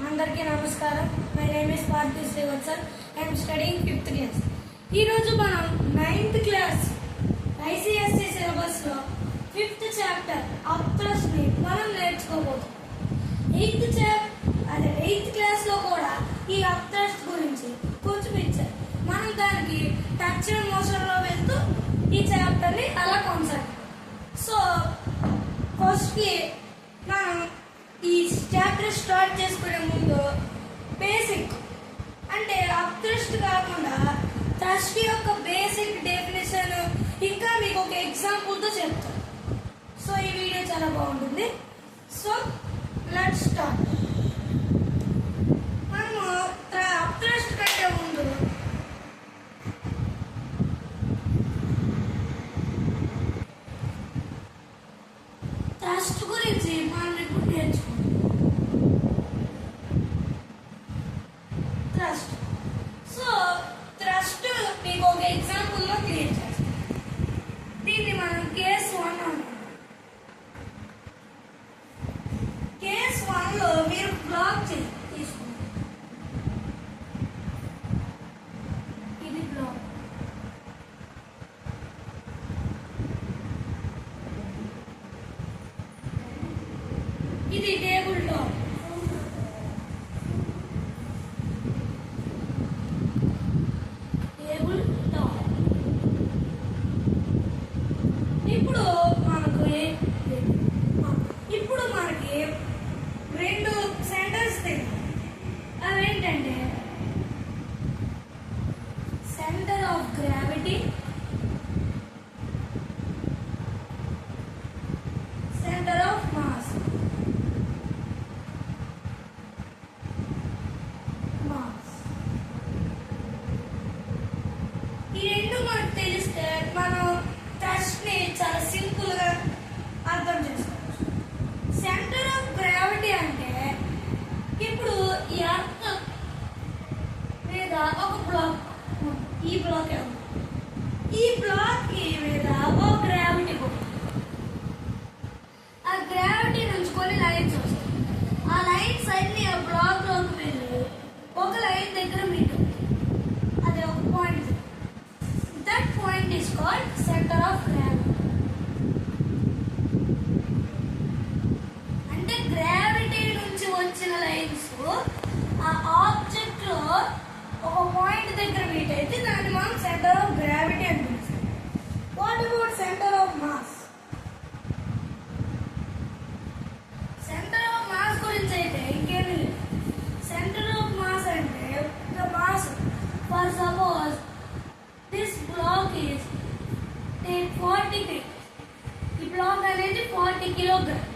అందరికీ నమస్కారం. My name is Parthi Srivatsal. I'm studying 5th class. ఈరోజు మనం 9th క్లాస్ ICSE సిలబస్లో 5th చాప్టర్ అప్థ్రస్ట్ని మనం నేర్చుకోబోతున్నాం. 8th క్లాస్లో కూడా ఈ అప్థ్రస్ట్ గురించి కొంచెం ఇచ్చారు. మనం దానికి టచ్ అండ్ మోషన్లో వెళ్తూ ఈ చాప్టర్ని అలా కొనసాగుతాం. సో ఫస్ట్కి మనం ఈ చాప్టర్ స్టార్ట్ చేసుకునే ముందు బేసిక్ అంటే అప్థ్రస్ట్ కాకుండా థ్రస్ట్ యొక్క బేసిక్ డెఫినేషన్ ఇంకా మీకు ఒక ఎగ్జాంపుల్తో చెప్తాను. సో ఈ వీడియో చాలా బాగుంటుంది. So let's start. మనము అప్థ్రస్ట్ కంటే ముందు థ్రస్ట్ గురించి మనం ఇప్పుడు నేర్చుకుంటాం. థ్రస్ట్. సో థ్రస్ట్ మీకు ఒక ఎగ్జాంపుల్లో క్రియేట్ చేస్తాం. దీన్ని మనం కేస్ 1 అంటాం. కేస్ 1లో మీరు బ్లాక్ తీసుకుంటారు. ఇది బ్లాక్. ఇది టేబుల్ టాప్. Table top. ఇప్పుడు మనకి రెండు సెంటర్స్ తెలియాలి. అవేంటంటే centre of gravity, centre of mass. ఈ రెండు మనకు తెలిస్తే మనం థ్రస్ట్ ని చాలా సింపుల్ గా అర్థం చేసుకోవచ్చు. సెంటర్ ఆఫ్ గ్రావిటీ అంటే ఇప్పుడు ఈ అర్త్ మీద ఒక బ్లాక్, ఈ బ్లాక్ ఈ బ్లాక్ మీద ఒక గ్రావిటీ ఉంది. ఆ గ్రావిటీ నుంచి కొన్ని లైన్స్ వస్తాయి. ఆ లైన్స్ అన్ని ఆ బ్లాక్ లోకి వెళ్ళి ఒక లైన్ దగ్గర మీట్ అవుతుంది. అది ఒక point. That point is called center of gravity. అంటే గ్రావిటీ నుంచి వచ్చిన లైన్స్ ఆ ఆబ్జెక్ట్ లో ఒక పాయింట్ దగ్గర మీట్ అయితే దాన్ని మనం సెంటర్ ఆఫ్ గ్రావిటీ అని పిలుస్తాం. What about centre of mass? Centre of mass గురించి అయితే ఇంకేమీ లేదు. సెంటర్ ఆఫ్ మాస్ అంటే the mass for suppose this block is 40 kg. ఈ బ్లాక్ అనేది 40 కిలోగ్రామ్.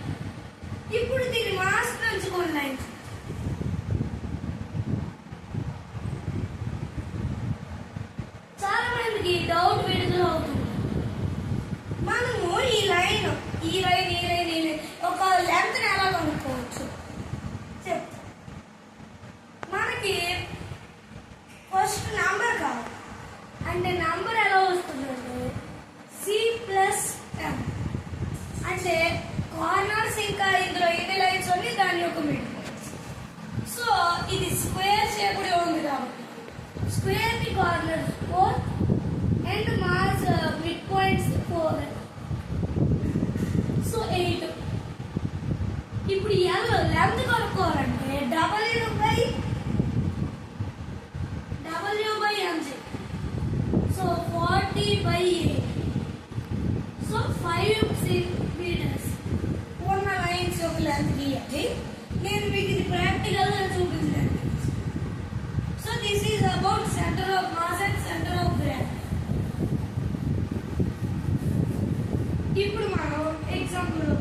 ఇప్పుడు దీని మాస్ నుంచి కొన్ని లైన్స్. చాలా మందికి డౌట్ విడుదల అవుతుంది. మనము ఈ లైన్ ఒక లెంత్ ని ఎలా కనుక్కోవచ్చు చెప్తా. మనకి ఫస్ట్ నంబర్ కావాలి. అంటే నంబర్ ఎలా వస్తుందంటే C+m. అంటే కార్నర్స్ ఇంకా ఇందులో ఎన్ని లైన్స్ ఉంది దాని యొక్క మిడ్ పాయింట్స్. సో ఇది స్క్వేర్ షేప్డ్ ఉంది కాబట్టి స్క్వేర్ కి corners 4 and mass mid points 4. So 8. ఇప్పుడు L లెంత్ కనుక్కోవాలంటే W/mg. So 40/8. So 5 centimeters. ఉన్న లైన్స్ ఒక లెంత్ గీయాలి. నేను మీకు ఇది ప్రాక్టికల్ గా చూపించలేదు. So this is about centre of mass and centre of gravity. ఇప్పుడు మనం ఎగ్జాంపుల్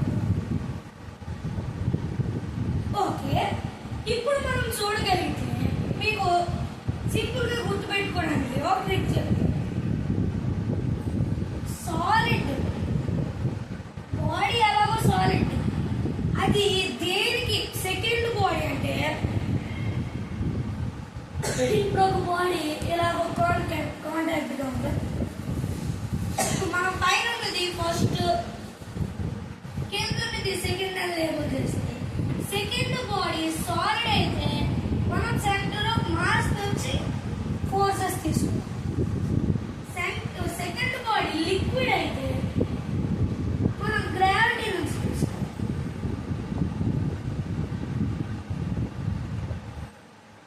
ఓకే. ఇప్పుడు మనం చూడగలిగితే మీకు సింపుల్ గా గుర్తుపెట్టుకోవడానికి ఒక ట్రిక్ చెప్తాను. సాలిడ్ బాడీ ఎలాగో సాలిడ్, అది దేనికి సెకండ్ బాడీ అంటే ఇప్పుడు ఒక బాడీ ఇలాగో కాంటాక్ట్ గా ఉంటుంది. మనం పైన ఉన్నది ఫస్ట్, కింద ఉన్నది సెకండ్ అని లేబుల్ చేస్తే సెకండ్ బాడీ సాలిడ్ అయితే తీసుకుందాం. సెకండ్ బాడీ లిక్విడ్ అయితే మనం గ్రావిటీ నుంచి తీసుకోవాలి.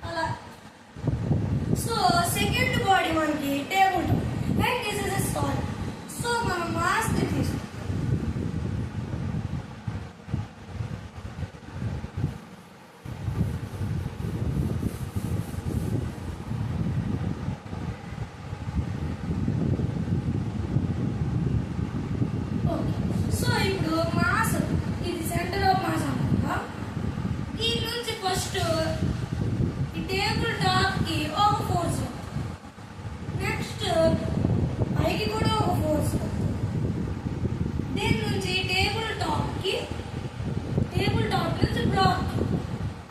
అలా సో సెకండ్ బాడీ మనకి table top and this is a solid. So మనం మాస్ ని తీసుకుంటాం. సో ఇప్పుడు మాస్ ఇది సెంటర్ ఆఫ్ మాస్ అనుకుందాం. దీని నుంచి ఫస్ట్ ఈ టేబుల్ టాప్ కి ఒక ఫోర్స్, నెక్స్ట్ పైకి కూడా ఒక ఫోర్స్, దీని నుంచి టేబుల్ టాప్ నుంచి బ్లాక్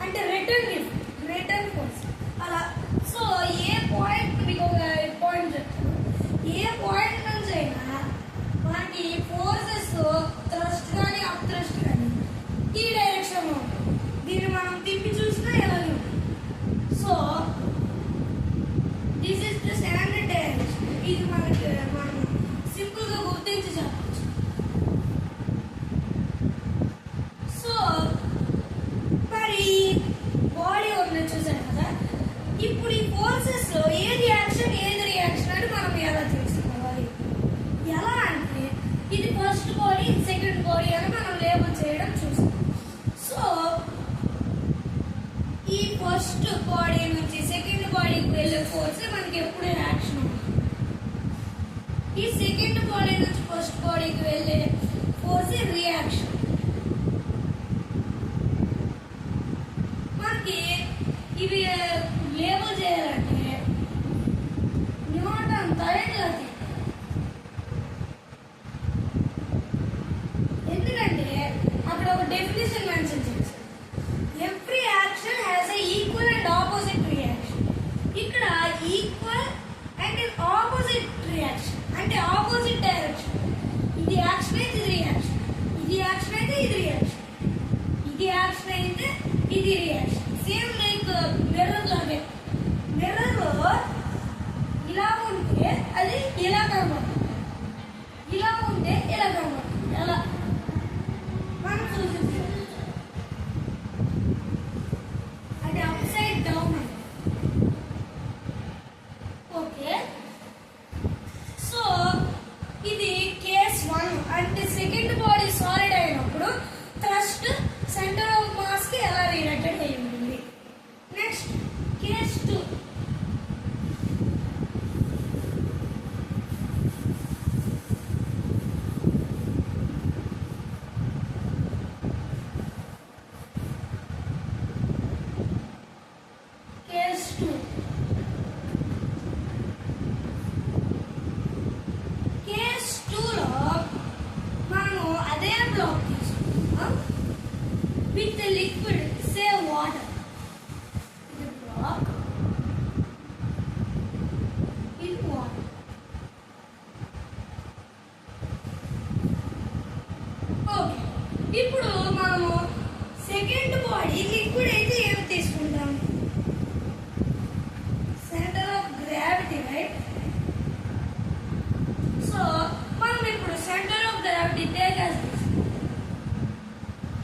అంటే రిటర్న్ ఫోర్స్ అలా. సో ఏ పాయింట్ మీకు ఒక పాయింట్ చెప్తాను. ఏ పాయింట్ నుంచి అయినా మనకి ఫోర్సెస్ థ్రస్ట్ కానీ అప్ థ్రస్ట్ కానీ ఈ డైరెక్షన్ లో ఉంటుంది. దీన్ని మనం తిప్పి చూసినా ఎలాగే ఉంటుంది. So this is the standard direction. ఇది మనకి మనం సింపుల్ గా గుర్తించి చెప్పచ్చు. సో మరి బాడీ ఉంది చూసారు కదా. ఇప్పుడు ఈ ఫోర్సెస్ లో ఏది యాక్షన్ ఏది రియాక్షన్ అని మనం ఎలా తెలుసుకోవాలి? ఎలా అంటే ఇది ఫస్ట్ బాడీ ఇది సెకండ్ బాడీ అని మనం లేబుల్ చేయడం చూస్తాం. సో ఈ ఫస్ట్ బాడీ నుంచి సెకండ్ బాడీకి వెళ్ళే ఫోర్స్ మనకి ఎప్పుడు యాక్షన్ ఉంటుంది. ఈ సెకండ్ బాడీ నుంచి ఫస్ట్ బాడీకి వెళ్ళే ఫోర్స్ రియాక్షన్. మనకి ఇవి లేబుల్ చేయాలంటే న్యూటన్ థర్డ్ లా ఎందుకంటే అక్కడ ఒక డెఫినేషన్ మెన్షన్ చేశారు. Every action has a equal and opposite reaction. ఇక్కడ ఈక్వల్ అండ్ ఆపోజిట్ రియాక్షన్ అంటే ఆపోజిట్ డైరెక్షన్. ఇది యాక్షన్ అయితే ఇది రియాక్షన్, ఇది యాక్షన్ అయితే ఇది రియాక్షన్, ఇది యాక్షన్ అయితే ఇది రియాక్షన్. సేమ్ లైక్ మిర్రర్ లాగే. మిర్రర్ లో ఇలా ఉంటే అది ఇలా కనబడుతుంది, ఇలా ఉంటే ఇలా కనబడుతుంది. ఎలా మనం చూసించాలి అంటే up side down. Okay so ఇది కేస్ 1 అంటే సెకండ్ బాడీ సాలిడ్ అయినప్పుడు థ్రస్ట్ సెంటర్ ఆఫ్ మాస్ కి ఎలా రిలేటెడ్ అయి ఉంటుంది. Next case 2. కేస్ 2లో మనము అదే బ్లాక్ తీసుకుంటాం విత్ లిక్విడ్ సే వాటర్. ఇది బ్లాక్, ఇది వాటర్. ఓకే ఇప్పుడు మనము సెకండ్ బాడీ లిక్విడ్ అయితే ఏం తీసుకుంటాం? Centre of gravity right. So మనం ఇప్పుడు సెంటర్ ఆఫ్ గ్రావిటీ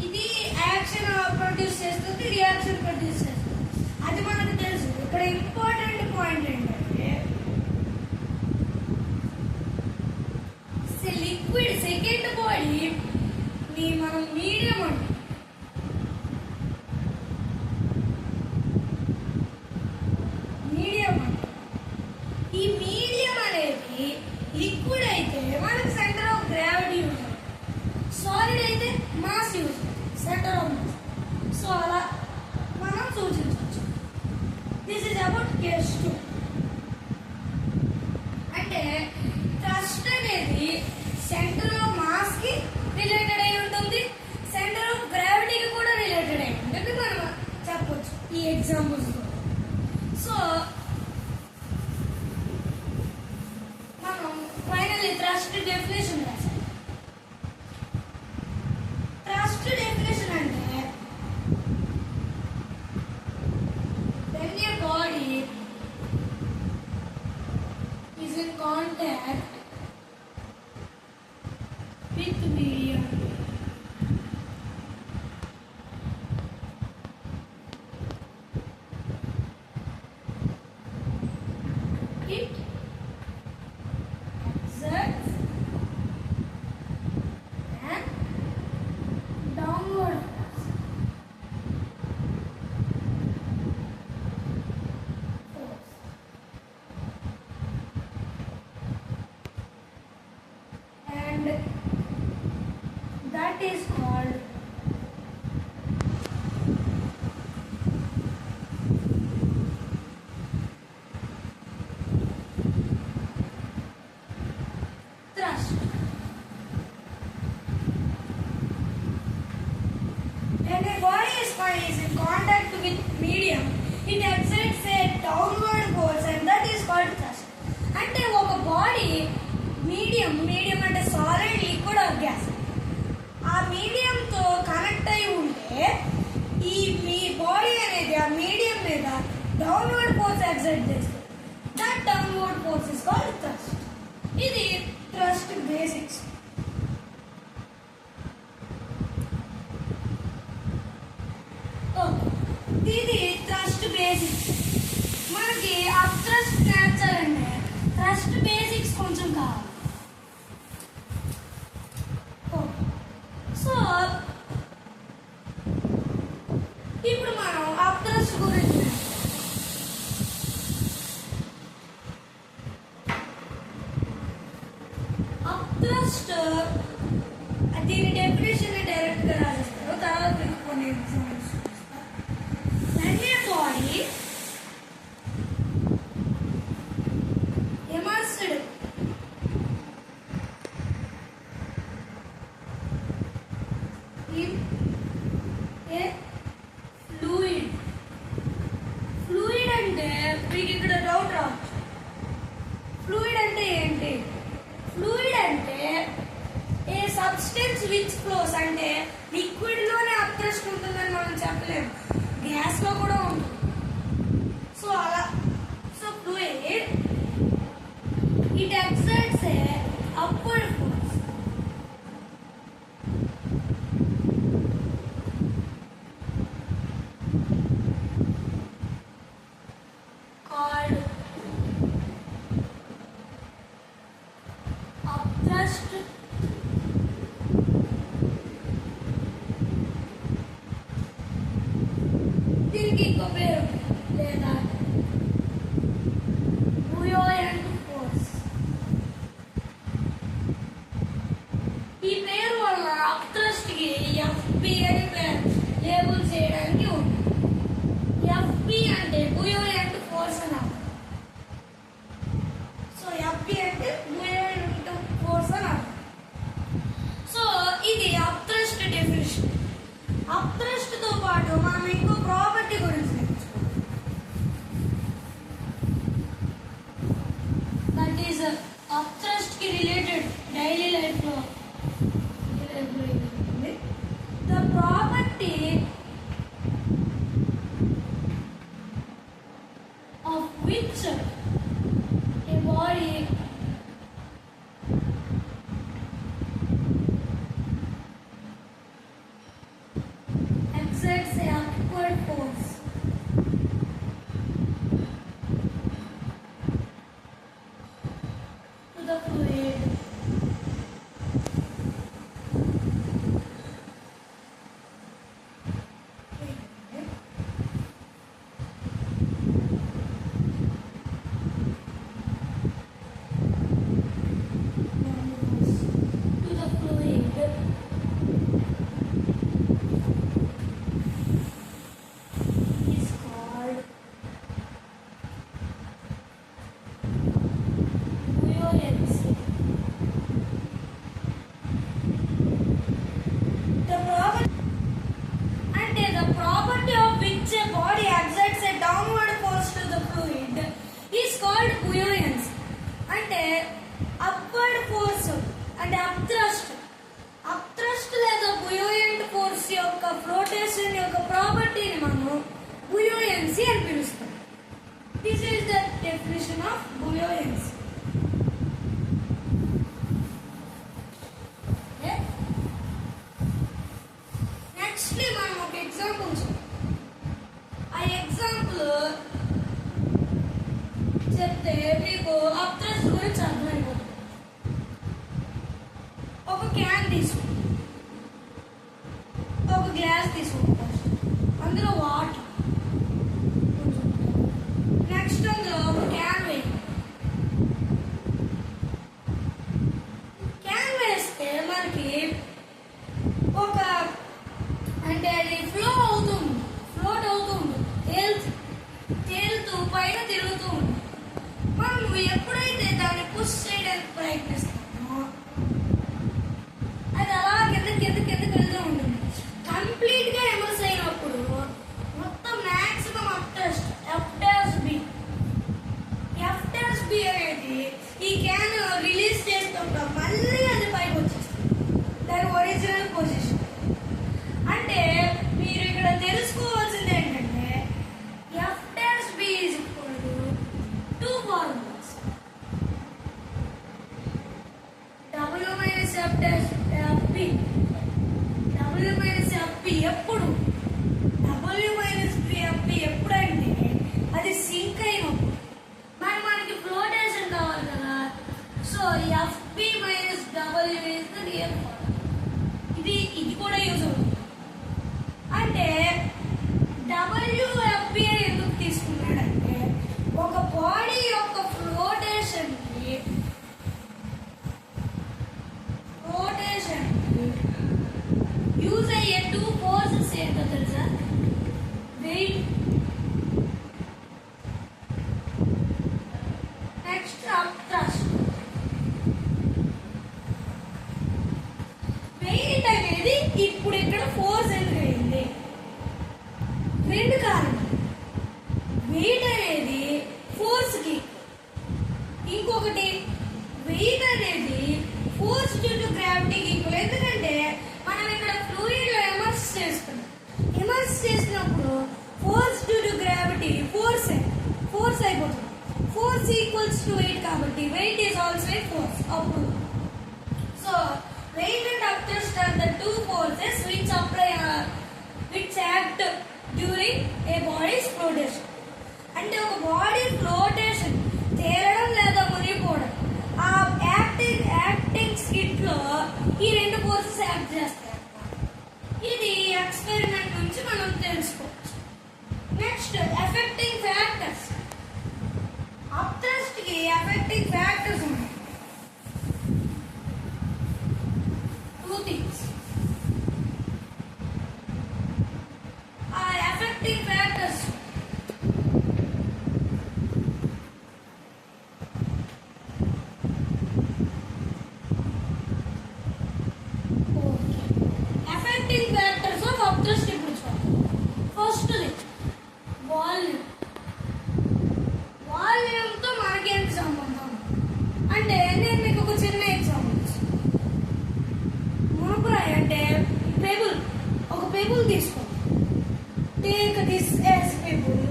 ఇది యాక్షన్ ప్రొడ్యూస్ చేస్తుంది, రియాక్షన్ ప్రొడ్యూస్ చేస్తుంది. అది మనకు తెలుసు. ఇక్కడ ఇంపార్టెంట్ పాయింట్ ఏంటంటే లిక్విడ్ సెకండ్ బాడీ మనం మీడియం అంటే ఈ మీడియం అనేది లిక్విడ్ అయితే మనకు సెంటర్ ఆఫ్ గ్రావిటీ ఉంటుంది, సాలిడ్ అయితే mass use centre of mass. So అలా మనం సూచించవచ్చు. This is about case 2. అంటే థ్రస్ట్ అనేది సెంటర్ ఆఫ్ మాస్ కి రిలేటెడ్ అయి ఉంటుంది, సెంటర్ ఆఫ్ గ్రావిటీకి కూడా రిలేటెడ్ అయి ఉంటుంది మనం చెప్పొచ్చు ఈ examples. So finally thrust definition రాశాం. థ్రస్ట్ డెఫినేషన్ అంటే when a body is in contact with medium, it exerts a downward force and that is called thrust. అంటే ఒక బాడీ మీడియం అంటే సాలిడ్ లిక్విడ్ ఆర్ గ్యాస్ ఆ మీడియంతో connect అయి ఉంటే మీ body అనేది ఆ మీడియం మీద డౌన్వర్డ్ ఫోర్స్ ఎగ్జర్ట్ చేస్తుంది. That downward force is called thrust. ఇది థ్రస్ట్ బేసిక్స్. ఇది థ్రస్ట్ బేసిక్స్. మనకి అప్థ్రస్ట్ నేర్చాలంటే థ్రస్ట్ బేసిక్స్ కొంచెం కావాలి. సో ఇప్పుడు మనం అప్థ్రస్ట్ గురించి అప్థ్రస్ట్ దీని డెఫినేషన్ డైరెక్ట్ గా రాసేస్తారు. తర్వాత కొన్ని examples body immersed in a fluid. Fluid అంటే మీకు ఇక్కడ డౌట్ రావచ్చు. ఫ్లూయిడ్ అంటే ఏంటి? ఫ్లూయిడ్ అంటే ఏ సబ్స్టెన్స్ విచ్ ఫ్లోస్. అంటే లిక్విడ్ లోనే అప్థ్రస్ట్ ఉంటుందని మనం చెప్పలేము, గ్యాస్ లో కూడా ఉంటుంది. సో అలా fluid it exerts a upward force called upthrust. దీనికి ఇంకో పేరు లేదా buoyant force. ఈ పేరు వల్ల అప్థ్రస్ట్ కి FB అని లేబుల్ చేయడానికి ఉంది. FB అంటే buoyant force అని అర్థం. సో FB అంటే buoyant force అని అర్థం. సో ఇది అప్థ్రస్ట్ డెఫినిషన్. అప్థ్రస్ట్ తో పాటు మనం ఇంకో ప్రాపర్టీ గురించి నేర్చుకోవాలి. దట్ ఈస్ అప్థ్రస్ట్ కి రిలేటెడ్ డైలీ లైఫ్ లో the property of which a body exerts a upward force to the fluid. Flotation యొక్క ప్రాపర్టీని మనం buoyancy అని పిలుస్తాం. This is the definition of buoyancy. Next మనం ఒక ఎగ్జాంపుల్ ఆ ఎగ్జాంపుల్ చెప్తే మీకు అప్థ్రస్ట్ గురించి అర్థమైపోతుంది. ఒక క్యాన్ తీసుకో, ఒక గ్లాస్ తీసుకుంటాం, అందులో వాటర్, నెక్స్ట్ అందులో ఒక క్యాన్ వేస్తే మనకి ఒక అంటే అది ఫ్లోట్ అవుతుంది, తేలుతూ పైన తిరుగుతూ ఉంటుంది. మనం ఎప్పుడైతే దాన్ని పుష్ చేయడానికి ప్రయత్నిస్తామో అది అలా కిందకి వెళ్తూ ఉంటుంది. కంప్లీట్ గా ఎమర్స్ అయినప్పుడు ఎప్పుడు W-3FP ఎప్పుడంటే అది సింక్ అయినప్పుడు మనకి ఫ్లోటేషన్ కావాలి కదా. So FP - W is the real formula. ఇది కూడా యూజ్ అవుతుంది. అంటే WFP ఎందుకు తీసుకున్నాడంటే ఒక బాడీ యొక్క ఫ్లోటేషన్ యూజ్ అయ్యే 2 ఫోర్సెస్ ఏంటో తెలుసా? Wait, next అప్థ్రస్ట్. వెయిట్ అనేది ఇప్పుడు ఇక్కడ ఫోర్స్ ఎందుకు అయింది? 2 కారణాలు. వెయిట్ అనేది ఫోర్స్ కి, ఇంకొకటి వెయిట్ అనేది ఫోర్స్ డ్యూ టు గ్రావిటీకి ఈక్వల్. ఎందుకంటే మనం ఇక్కడ ఫ్లూయిడ్ లో ఇమర్స్ చేస్తున్నాం. ఇమర్స్ చేసినప్పుడు force due to gravity force అయిపోతుంది. ఫోర్స్ ఈక్వల్స్ టు వెయిట్ కాబట్టి weight is also a force అప్పుడు. So weight and upthrust are the 2 forces which act during a body's flotation. అంటే ఒక బాడీ ఫ్లోటేషన్ తేలడం లేదా మునిగిపోవడం, ఆ acting skit లో ఈ 2 forces act చేస్తాయి. ఇది ఎక్స్పెరిమెంట్ నుంచి మనం తెలుసుకోవచ్చు. Next effecting factors. అప్థ్రస్ట్ కి ఎఫెక్టింగ్ ఫ్యాక్టర్స్ ఉన్నాయి. 2 things. ఆ ఎఫెక్టింగ్ ఫ్యాక్టర్స్ ఆఫ్ అప్థ్రస్ట్ ఇప్పుడు చూడండి. ఫస్ట్ వాల్యూమ్ తో మనకేంటి సంబంధం అంటే నేను మీకు ఒక చిన్న ఎగ్జాంపుల్ ఇస్తాను. మునుపురాయి అంటే ఒక పెబుల్ తీసుకోండి. Take this as pebble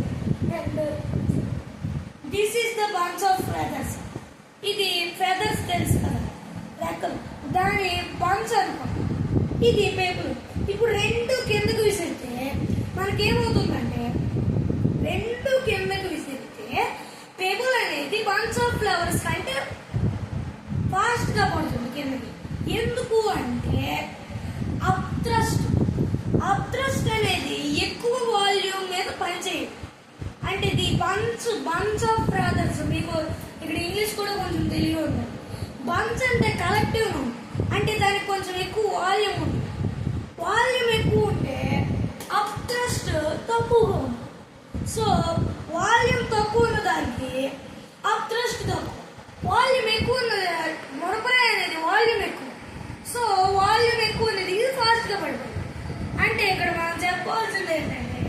and this is the bunch of feathers. ఇది ఫెదర్స్ తెలుసు కదా, రెక్కలు, దాని బంచ్ అనుకోండి. ఇది పెబుల్. ఇప్పుడు 2 కిందకు విసిరితే మనకేమవుతుందంటే, 2 కిందకు విసిరితే పెబుల్ అనేది బంచ్ ఆఫ్ ఫ్లవర్స్ కంటే ఫాస్ట్ గా పడుతుంది కిందకి. ఎందుకు అంటే అప్థ్రస్ట్ అనేది ఎక్కువ వాల్యూమ్ మీద పనిచేయదు. అంటే ఇది బంచ్ ఆఫ్ ఫెదర్స్. మీకు ఇక్కడ ఇంగ్లీష్ కూడా కొంచెం తెలియ ఉంటుంది. బంచ్ అంటే కలెక్టివ్ అంటే దానికి కొంచెం ఎక్కువ వాల్యూమ్ ఉంటుంది. వాల్యూమ్ ఎక్కువ ఉంటే అప్థ్రస్ట్ తక్కువగా ఉంది. సో వాల్యూమ్ తక్కువ ఉన్న దానికి అప్థ్రస్ట్ తక్కువ. వాల్యూమ్ ఎక్కువ ఉన్నది మునపరాయి అనేది వాల్యూమ్ ఎక్కువ. సో వాల్యూమ్ ఎక్కువ అనేది ఇది ఫాస్ట్ గా పడిపోయింది. అంటే ఇక్కడ మనం చెప్పాల్సింది ఏంటంటే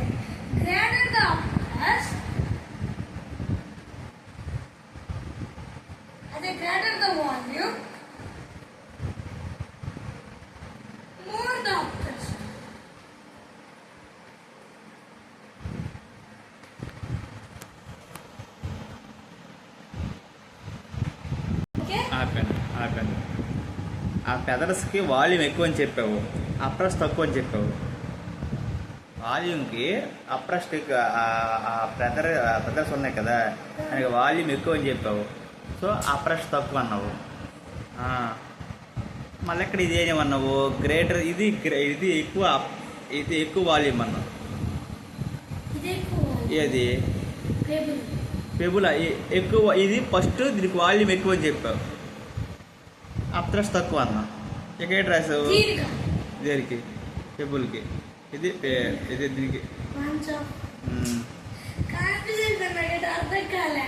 గ్రేటర్ ద అప్థ్రస్ట్, అదే greater the volume, more the upthrust. Okay? ఆపాను. ఆ ఫెదర్స్కి వాల్యూమ్ ఎక్కువ అని చెప్పావు, అప్థ్రస్ట్ తక్కువ అని చెప్పావు. వాల్యూమ్కి అప్థ్రస్ట్ ఫెదర్స్ ఉన్నాయి కదా, దానికి వాల్యూమ్ ఎక్కువ అని చెప్పావు. సో అప్థ్రస్ట్ తక్కువ అన్నావు. మళ్ళీ ఎక్కడ ఇది ఏమన్నావు? గ్రేటర్, ఇది ఎక్కువ వాల్యూమ్ అన్నావు. ఏది పెబుల్ ఎక్కువ, ఇది ఫస్ట్ దీనికి వాల్యూమ్ ఎక్కువ అని చెప్పావు. అప్థ్రస్ట్ తక్కువ అన్నా. ఇక ఏంటి రాసావు? దేనికి? పెబుల్కి. ఇది దీనికి అర్థం కాలే.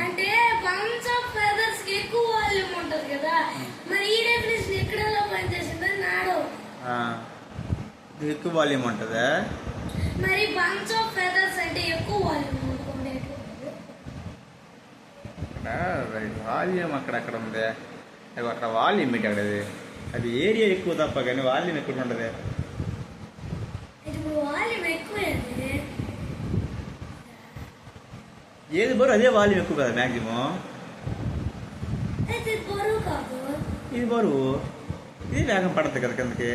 అంటే బంచ్ ఆఫ్ ఫెదర్స్ కి ఎక్కువ వాల్యూమ్ ఉంటది కదా, మరి ఈ డెఫినేషన్ ఎక్కడ పనిచేసిందని నాడు ఎక్కువ వాల్యూమ్ ఉంటుందా? మరి బంచ్ ఆఫ్ ఫెదర్స్ అంటే ఎక్కువ వాల్యూమ్ ఉంటుంది. వాల్యూమ్ అక్కడ ఉంది. అక్కడ వాల్యూమ్ ఏంటి? అక్కడ అది ఏరియా ఎక్కువ తప్ప కానీ వాల్యూమ్ ఎక్కడ ఉండదు. వాల్యూమ్ ఎక్కువ ఏది బరువు అదే వాల్యూమ్ ఎక్కువ కదా మ్యాక్సిమం. ఇది బరువు, ఇది వేగం పడుతుంది కదా కిందకి.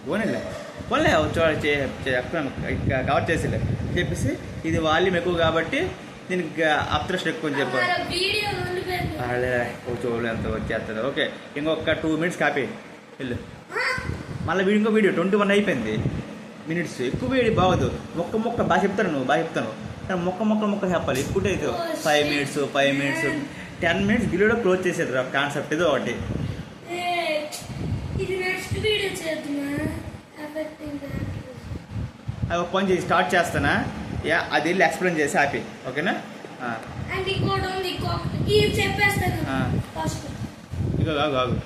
పోనీలే పోన్లే చెప్తాను కవర్ చేసిలే చెప్పేసి ఇది వాల్యూమ్ ఎక్కువ కాబట్టి దీనికి అప్త్రస్ట్ ఎక్కువ అని చెప్పారు. हमारा वीडियो ఉండిపోయింది. అదే చూడలే ఎంత వచ్చేస్తుంది. ఓకే ఇంకొక 2 minutes కాపీ వెళ్ళు. మళ్ళీ ఇంకో వీడియో 21 అయిపోయింది మినిట్స్. ఎక్కువ వీడియో బాగోదు. మొక్క బాగా చెప్తాను, నువ్వు బాగా చెప్తాను కానీ మొక్క చెప్పాలి. ఎక్కువ అయితే 5 minutes 10 minutes వీడియో క్లోజ్ చేసేది రా. కాన్సెప్ట్ ఇది ఒకటి. ఏ, ఇది నెక్స్ట్ వీడియో చేద్దామా? ఎఫెక్టింగ్ అది ఒక పని చేసి స్టార్ట్ చేస్తానా అది వెళ్ళి ఎక్స్ప్లెయిన్ చేసి ఆపి. ఓకేనా? అండ్ ఇంకోటి ఉంది, ఇది చెప్పేస్తాను ఫస్ట్. ఇక కాగు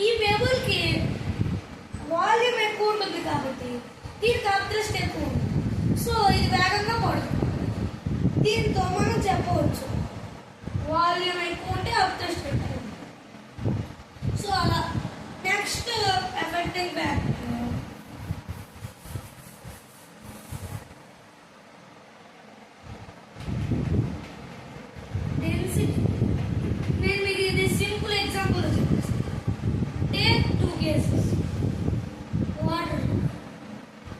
ఈ పేబుల్ కి వాల్యూమ్ ఎక్కువ ఉంటుంది కాబట్టి దీనికి అప్త్రస్ట్ ఎక్కువ ఉంటుంది. సో ఇది వేగంగా పడుతుంది. దీంతో మనం చెప్పవచ్చు వాల్యూమ్ ఎక్కువ ఉంటే అప్త్రస్ట్ ఎక్కువ. సో అలా నెక్స్ట్ ఎఫెక్టింగ్ బ్యాక్ డెన్సిటీ. నేను మీకు ఇది సింపుల్ ఎగ్జాంపుల్ చూపిస్తాను. Take 2 cases. వాటర్.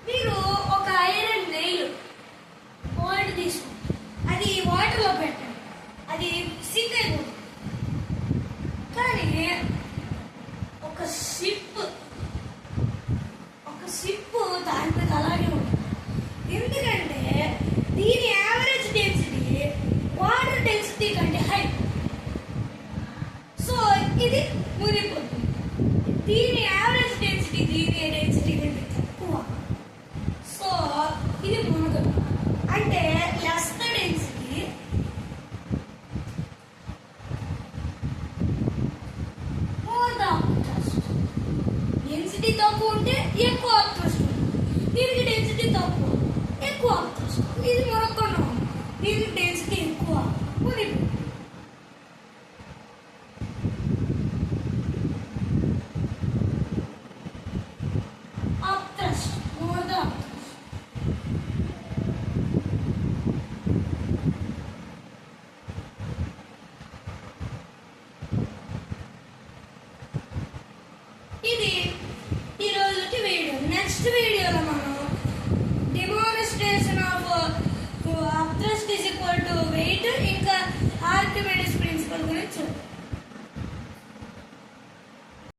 మీరు ఒక ఐరన్ నెయిల్ పాయింట్ తీసుకోండి, అది వాటర్లో పెట్టండి, అది సింక్ అయిపోతుంది. కానీ ఒక షిప్ దాని మీద అలాగే ఉంటుంది. ఎందుకంటే దీని యావరేజ్ డెన్సిటీ వాటర్ డెన్సిటీ కంటే హై. సో ఇది మునిగిపోతుంది. దీని యావరేజ్ డెన్సిటీ దీని డెన్సిటీ కంటే తక్కువ. సో ఇది మునగదు. అంటే less the density more the upthrust. Density తక్కువ ఉంటే ఎక్కువ అప్త్రస్ట్ ఉంటుంది. దీనికి డెన్సిటీ తక్కువ, ఎక్కువ అప్త్రస్ట్. ఇది మునగకుండా ఉంది. దీనికి డెన్సిటీ ఎక్కువ, మునిగిపోతుంది. Upthrust, more the upthrust. ఇది ఈ రోజుకి వీడియో. నెక్స్ట్ వీడియోలో మనం డెమోన్స్ట్రేషన్ ఆఫ్ అప్త్రస్ట్ ఈజ్ ఈక్వల్